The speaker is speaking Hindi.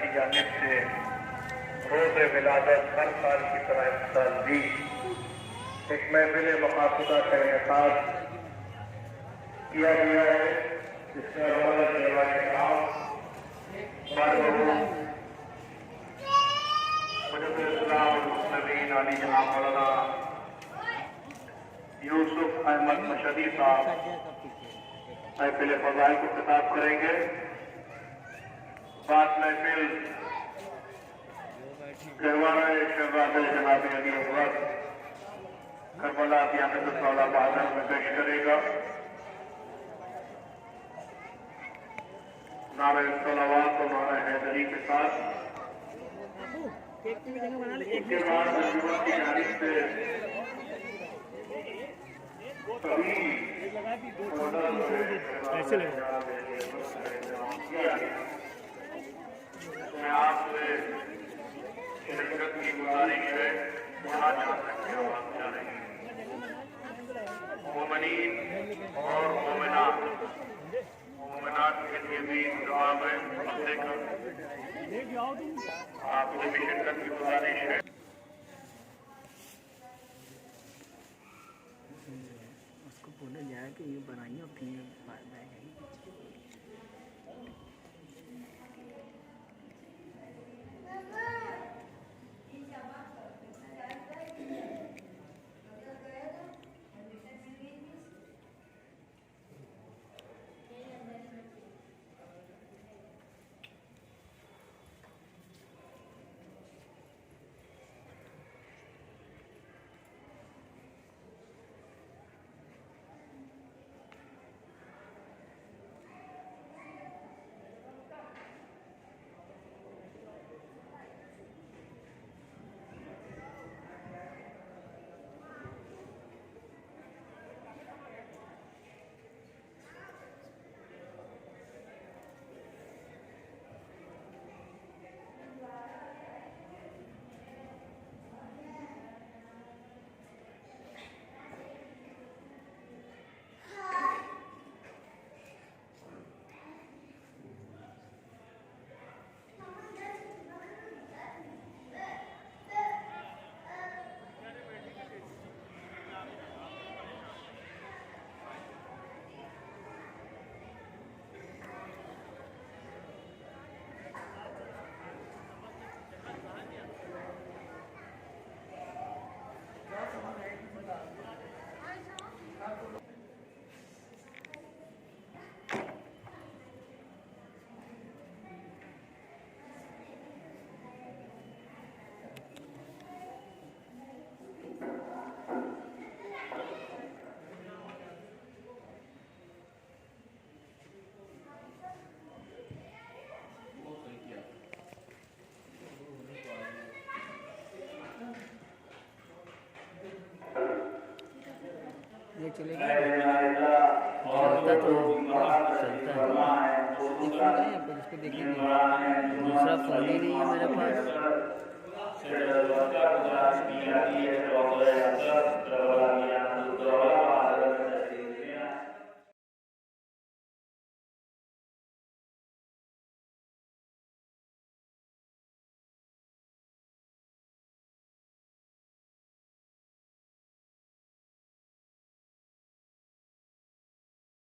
की जानिब से रोज़े विलादत हर साल की तरह इस साल भी एक महफिल मकासदा का इनेकाद किया गया है, जिसका रौनक देवाने काम मुजद्दिद अली जनाब मौलाना यूसुफ अहमद मशदी साहब महफिल फजाइल को खिताब करेंगे। बात महफिल गरवाना शहबाज जनाब अली अकबर करबला क़यामतुल बहादुर में पेश करेगा। नारे सलावत और नारे हैदरी के साथ इसके बाद अंजुमन की जानिब से सभी मैं आपसे शिरकत की गुजारिश है, वहाँ जा सकते हो आप जा रहे हैं। मोमिनीन और मोमिनात के लिए भी जवाब है, आपसे भी शिरकत की गुजारिश है। उसको बोला जाए कि ये बनाइए और फिर ये चलेगा चलता तो चलता है। देखिएगा यहाँ पर इसको देखेंगे, दूसरा फ़ोन ही नहीं है मेरे पास।